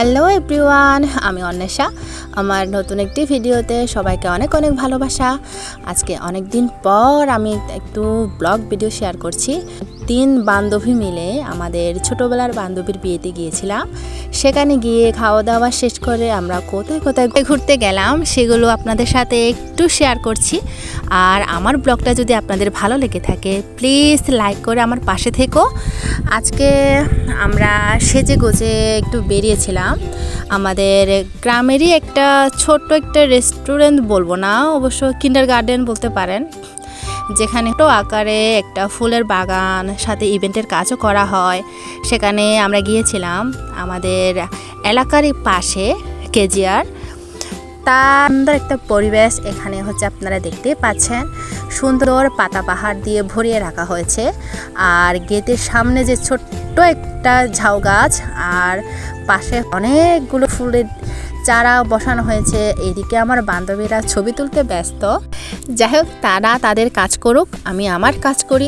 Hello everyone, আমি অন্বেষা। আমার নতুন একটি ভিডিওতে সবাইকে অনেক অনেক ভালোবাসা। আজকে অনেক দিন পর আমি একটু ব্লগ ভিডিও শেয়ার করছি। 3 বান্ধবী মিলে আমাদের ছোটোবেলার বান্ধবীর বিয়েতে গিয়েছিলাম। সেখানে গিয়ে খাওয়া দাওয়া শেষ করে আমরা কোথায় কোথায় ঘুরতে গেলাম সেগুলো আপনাদের সাথে একটু শেয়ার করছি। আর আমার ব্লগটা যদি আপনাদের ভালো লেগে থাকে প্লিজ লাইক করে আমার পাশে থেকো। আজকে আমরা সেজে গোজে একটু বেরিয়েছিলাম। আমাদের গ্রামেরই একটা ছোট্ট একটা রেস্টুরেন্ট, বলবো না, অবশ্য কিন্ডারগার্টেন বলতে পারেন, যেখানে একটু আকারে একটা ফুলের বাগান সাথে ইভেন্টের কাজও করা হয়। সেখানে আমরা গিয়েছিলাম আমাদের এলাকারই পাশে কেজিআর। তার সুন্দর একটা পরিবেশ এখানে হচ্ছে, আপনারা দেখতে পাচ্ছেন সুন্দর পাতা পাহাড় দিয়ে ভরিয়ে রাখা হয়েছে। আর গেটের সামনে যে ছোট্ট একটা ঝাউ গাছ আর পাশে অনেকগুলো ফুলের চারা বসানো হয়েছে। এদিকে আমার বান্ধবীরা ছবি তুলতে ব্যস্ত। যাই হোক, তারা তাদের কাজ করুক, আমি আমার কাজ করি।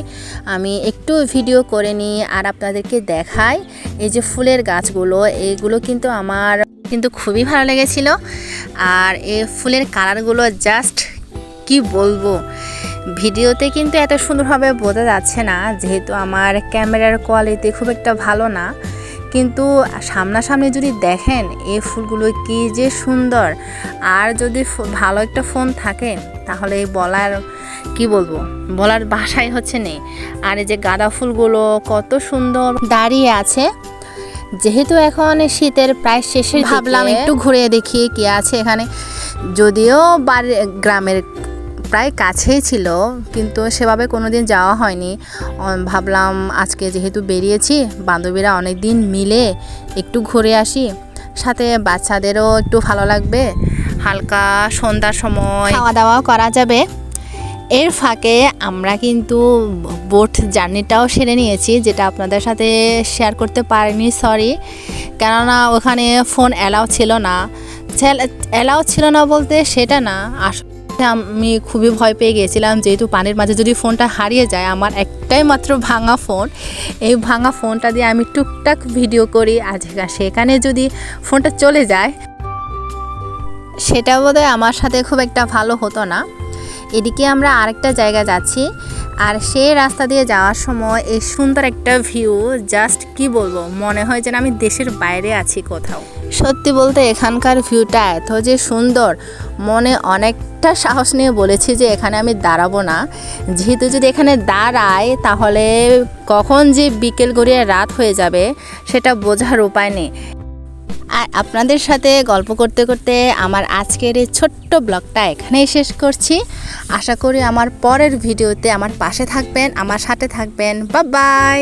আমি একটু ভিডিও করে নিই আর আপনাদেরকে দেখাই। এই যে ফুলের গাছগুলো, এইগুলো কিন্তু আমার খুবই ভালো লেগেছিল। আর এই ফুলের কালারগুলো জাস্ট কি বলবো, ভিডিওতে কিন্তু এত সুন্দরভাবে বোঝা যাচ্ছে না, যেহেতু আমার ক্যামেরার কোয়ালিটি খুব একটা ভালো না। কিন্তু সামনাসামনি যদি দেখেন এই ফুলগুলো কি যে সুন্দর। আর যদি ভালো একটা ফোন থাকে তাহলে বলার ভাষাই হচ্ছে নেই। আর এই যে গাঁদা ফুলগুলো কত সুন্দর দাঁড়িয়ে আছে। যেহেতু এখন শীতের প্রায় শেষের, ভাবলাম একটু ঘুরে দেখি কি আছে এখানে। যদিও গ্রামের প্রায় কাছেই ছিল, কিন্তু সেভাবে কোনোদিন যাওয়া হয়নি। ভাবলাম আজকে যেহেতু বেরিয়েছি, বান্ধবীরা অনেক দিন মিলে একটু ঘুরে আসি, সাথে বাচ্চাদেরও একটু ভালো লাগবে। হালকা সন্ধ্যার সময় খাওয়া দাওয়াও করা যাবে। এর ফাঁকে আমরা কিন্তু বোট জার্নিটাও সেরে নিয়েছি, যেটা আপনাদের সাথে শেয়ার করতে পারিনি, সরি। কেননা ওখানে ফোন অ্যালাউ ছিল না বলতে সেটা না, আসলে আমি খুবই ভয় পেয়ে গিয়েছিলাম, যেহেতু পানির মাঝে যদি ফোনটা হারিয়ে যায়। আমার একটাই মাত্র ভাঙা ফোন, এই ভাঙা ফোনটা দিয়ে আমি টুকটাক ভিডিও করি। সেখানে যদি ফোনটা চলে যায় সেটা বোধহয় আমার সাথে খুব একটা ভালো হতো না। এদিকে আমরা আরেকটা জায়গা যাচ্ছি, আর সেই রাস্তা দিয়ে যাওয়ার সময় এই সুন্দর একটা ভিউ, জাস্ট কি বলবো, মনে হয় যেন আমি দেশের বাইরে আছি কোথাও। সত্যি বলতে এখানকার ভিউটা এত যে সুন্দর, মনে অনেকটা সাহস নিয়ে বলেছি যে এখানে আমি দাঁড়াবো না। যেহেতু যদি এখানে দাঁড়াই তাহলে কখন যে বিকেল গড়িয়ে রাত হয়ে যাবে সেটা বোঝার উপায় নেই। আর আপনাদের সাথে গল্প করতে করতে আমার আজকের এই ছোট্ট ব্লগটা এখানেই শেষ করছি। আশা করি আমার পরের ভিডিওতে আমার পাশে থাকবেন, আমার সাথে থাকবেন। Bye bye.